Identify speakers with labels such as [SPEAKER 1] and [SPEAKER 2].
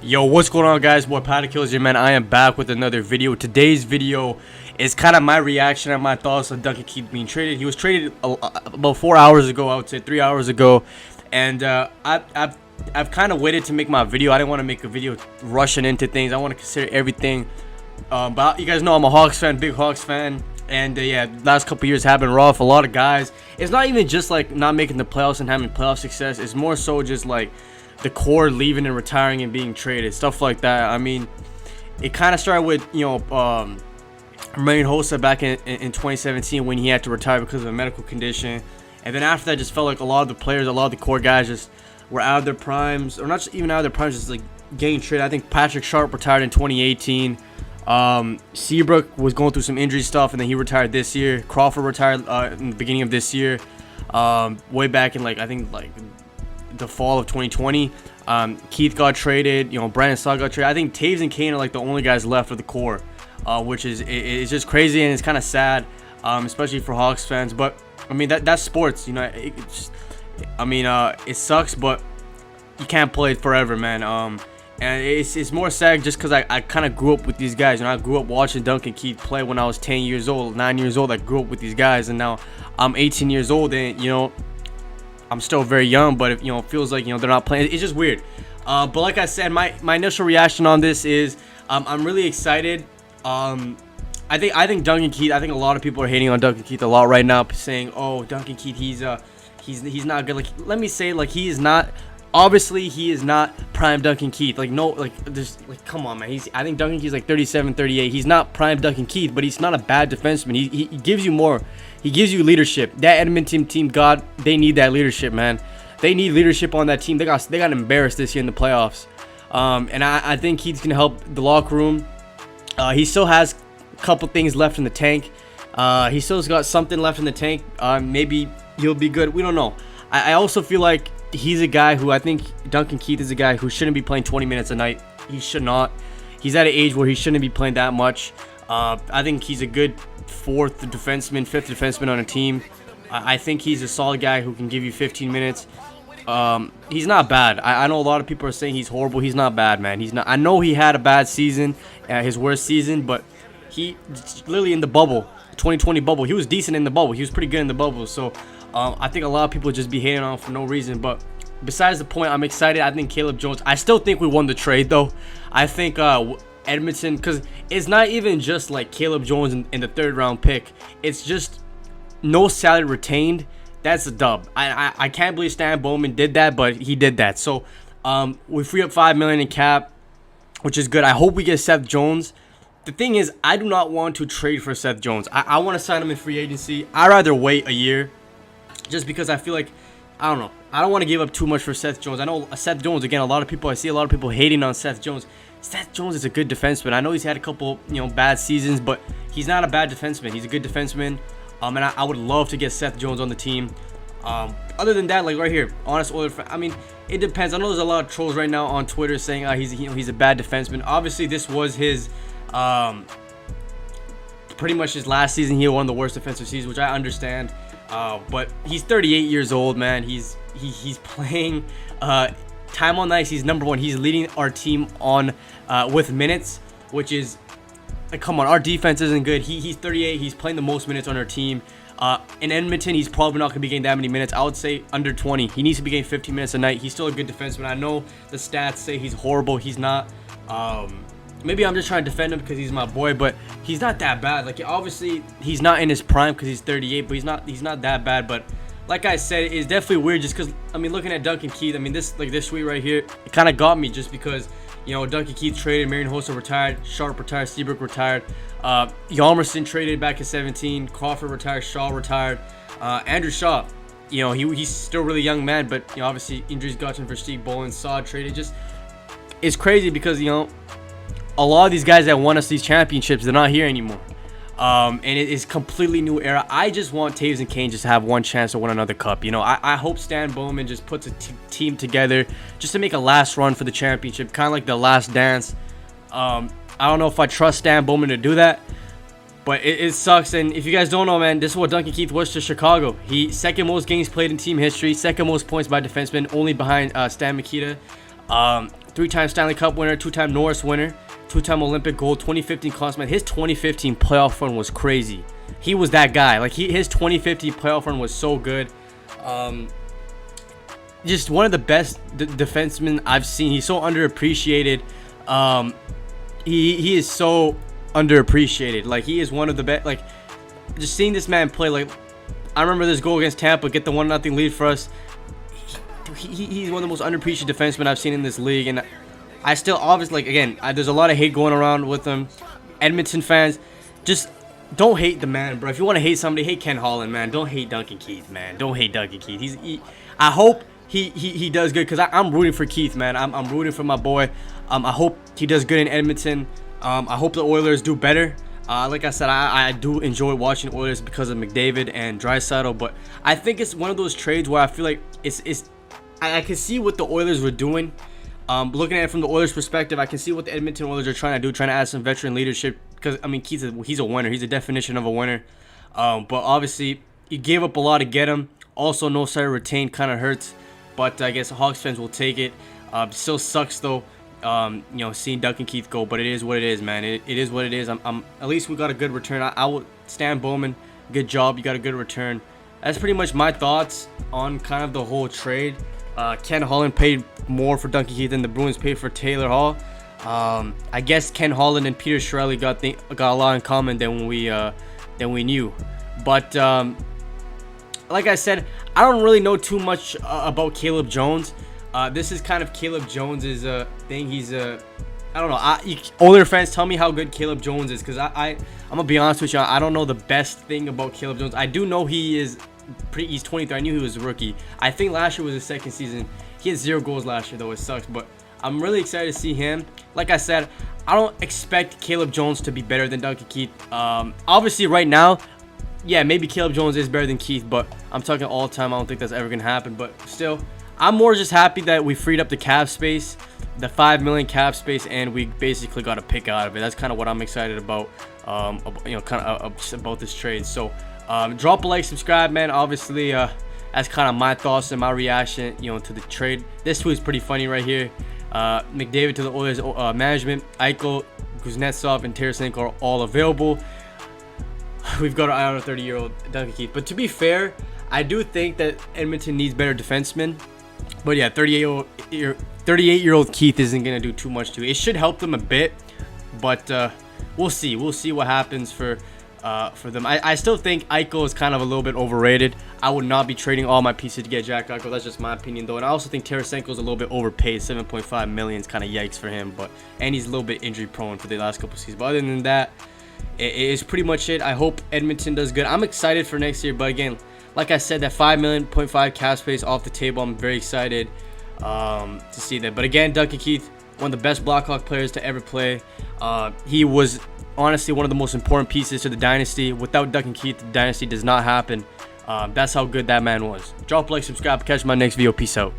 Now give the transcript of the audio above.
[SPEAKER 1] Yo, what's going on, guys? Boy, Powder Kills here, man. I am back with another video. Today's video is kind of my reaction and my thoughts on Duncan Keith being traded. He was traded about 4 hours ago, I would say 3 hours ago, and I've kind of waited to make my video. I didn't want to make a video rushing into things. I want to consider everything. But you guys know I'm a Hawks fan, big Hawks fan, and yeah, last couple years have been rough. A lot of guys. It's not even just like not making the playoffs and having playoff success. It's more so just like the core leaving and retiring and being traded, stuff like that. I mean, it kind of started with, you know, Marion Hossa back in 2017 when he had to retire because of a medical condition, and then after that, just felt like a lot of the players, a lot of the core guys just were out of their primes, or not even out of their primes, just like getting traded. I think Patrick Sharp retired in 2018. Seabrook was going through some injury stuff, and then he retired this year. Crawford retired in the beginning of this year, way back in I think the fall of 2020. Keith got traded, you know, Brandon Saad got traded. I think Taves and Kane are like the only guys left of the core, which is it's just crazy, and it's kind of sad, especially for Hawks fans. But I mean, that's sports, you know. It sucks, but you can't play it forever, man. And it's more sad just because I kind of grew up with these guys. You know, I grew up watching Duncan Keith play when I was 10 years old, 9 years old. I grew up with these guys, and now I'm 18 years old, and you know, I'm still very young, but if, you know, it feels like, you know, they're not playing. It's just weird. But like I said, my initial reaction on this is I'm really excited. I think Duncan Keith. I think a lot of people are hating on Duncan Keith a lot right now, saying, "Oh, Duncan Keith, he's not good." Like, let me say, like, he is not. Obviously, he is not prime Duncan Keith. Like, no, come on, man. I think Duncan Keith's like 37, 38. He's not prime Duncan Keith, but he's not a bad defenseman. He gives you more. He gives you leadership. That Edmonton team, God, they need that leadership, man. They need leadership on that team. They got embarrassed this year in the playoffs. And I think he's gonna help the locker room. He still has a couple things left in the tank. He still's got something left in the tank. Maybe he'll be good. We don't know. I also feel like he's a guy who, I think Duncan Keith is a guy who shouldn't be playing 20 minutes a night. He should not. He's at an age where he shouldn't be playing that much. I think he's a good fifth defenseman on a team. I think he's a solid guy who can give you 15 minutes. He's not bad. I know a lot of people are saying he's horrible. He's not bad, man. He's not. I know he had a bad season, his worst season, but he literally in the bubble, 2020 bubble, he was decent in the bubble. He was pretty good in the bubble. So I think a lot of people just be hating on him for no reason. But besides the point, I'm excited. I think Caleb Jones. I still think we won the trade, though. I think Edmonton, because it's not even just like Caleb Jones in the third round pick. It's just no salary retained. That's a dub. I can't believe Stan Bowman did that, but he did that. So we free up $5 million in cap, which is good. I hope we get Seth Jones. The thing is, I do not want to trade for Seth Jones. I want to sign him in free agency. I'd rather wait a year, just because I feel like, I don't know, I don't want to give up too much for Seth Jones. I know Seth Jones, again, I see a lot of people hating on Seth Jones. Seth Jones is a good defenseman. I know he's had a couple, you know, bad seasons, but he's not a bad defenseman. He's a good defenseman. And I would love to get Seth Jones on the team. Other than that, like right here, honest Oilers fan, I mean, it depends. I know there's a lot of trolls right now on Twitter saying he's a bad defenseman. Obviously, this was his pretty much his last season. He had one of the worst defensive seasons, which I understand. But he's 38 years old, man. He's playing time on ice. He's number one. He's leading our team on with minutes, which is like, come on, our defense isn't good. He's 38. He's playing the most minutes on our team. In Edmonton, he's probably not going to be getting that many minutes. I would say under 20. He needs to be getting 15 minutes a night. He's still a good defenseman. I know the stats say he's horrible. He's not. Maybe I'm just trying to defend him because he's my boy, but he's not that bad. Like, obviously, he's not in his prime because he's 38, but he's not that bad. But like I said, it's definitely weird just because, I mean, looking at Duncan Keith, I mean, this tweet right here, it kind of got me just because, you know, Duncan Keith traded, Marion Hossa retired, Sharp retired, Seabrook retired, Hjalmarsson traded back in 17, Crawford retired, Shaw retired, Andrew Shaw, you know, he's still a really young man, but, you know, obviously injuries got to him for Steve Bowen, Saad traded. Just, it's crazy because, you know, a lot of these guys that won us these championships, they're not here anymore. And it is completely new era. I just want Taves and Kane just to have one chance to win another cup. You know, I hope Stan Bowman just puts a team together just to make a last run for the championship, kind of like the last dance. I don't know if I trust Stan Bowman to do that, but it sucks. And if you guys don't know, man, this is what Duncan Keith was to Chicago. He second most games played in team history, second most points by defenseman, only behind Stan Mikita. 3-time Stanley Cup winner, 2-time Norris winner, 2-time Olympic gold, 2015 Consummate. His 2015 playoff run was crazy. He was that guy. Like his 2015 playoff run was so good. Just one of the best defensemen I've seen. He's so underappreciated. He is so underappreciated. Like he is one of the best. Like just seeing this man play. Like I remember this goal against Tampa, get the 1-0 lead for us. He's one of the most underappreciated defensemen I've seen in this league, and I still obviously, like, again, there's a lot of hate going around with him. Edmonton fans, just don't hate the man, bro. If you want to hate somebody, hate Ken Holland, man. Don't hate Duncan Keith, man. Don't hate Duncan Keith. I hope he does good, because I'm rooting for Keith, man. I'm rooting for my boy. I hope he does good in Edmonton. I hope the Oilers do better. Like I said, I do enjoy watching Oilers because of McDavid and Draisaitl, but I think it's one of those trades where I feel like I can see what the Oilers were doing. Looking at it from the Oilers' perspective, I can see what the Edmonton Oilers are trying to do, trying to add some veteran leadership. Because I mean, he's a winner. He's a definition of a winner. But obviously, you gave up a lot to get him. Also, no side retained kind of hurts. But I guess Hawks fans will take it. Still sucks though. Seeing Duncan Keith go, but it is what it is, man. It is what it is. At least we got a good return. I will stand Bowman. Good job. You got a good return. That's pretty much my thoughts on kind of the whole trade. Ken Holland paid more for Duncan Keith than the Bruins paid for Taylor Hall. I guess Ken Holland and Peter Chiarelli got a lot in common than we knew. But like I said, I don't really know too much about Caleb Jones. This is kind of Caleb Jones's thing. He's I don't know. Older fans, tell me how good Caleb Jones is, because I'm gonna be honest with you. I don't know the best thing about Caleb Jones. I do know he's 23. I knew he was a rookie. I think last year was his second season. He had 0 goals last year, though. It sucks, but I'm really excited to see him. Like I said, I don't expect Caleb Jones to be better than Duncan Keith. Obviously, right now, yeah, maybe Caleb Jones is better than Keith, but I'm talking all the time. I don't think that's ever gonna happen. But still, I'm more just happy that we freed up the cap space, the $5 million cap space, and we basically got a pick out of it. That's kind of what I'm excited about. About this trade. So. Drop a like, subscribe, man. Obviously, that's kind of my thoughts and my reaction, to the trade. This tweet is pretty funny right here. McDavid to the Oilers management. Eichel, Kuznetsov, and Tarasenko are all available. We've got our 30-year-old Duncan Keith. But to be fair, I do think that Edmonton needs better defensemen. But yeah, 38-year-old Keith isn't gonna do too much to it. It should help them a bit, but we'll see. We'll see what happens for them. I still think Eichel is kind of a little bit overrated. I would not be trading all my pieces to get Jack Eichel. That's just my opinion, though. And I also think Tarasenko is a little bit overpaid. 7.5 million is kind of yikes for him. And he's a little bit injury prone for the last couple seasons. But other than that, it is pretty much it. I hope Edmonton does good. I'm excited for next year. But again, like I said, that $5.5 million cap space off the table. I'm very excited to see that. But again, Duncan Keith, one of the best Blackhawk players to ever play. He was honestly one of the most important pieces to the dynasty. Without Duncan Keith, the dynasty does not happen. That's how good that man was. Drop a like, subscribe, catch my next video. Peace out.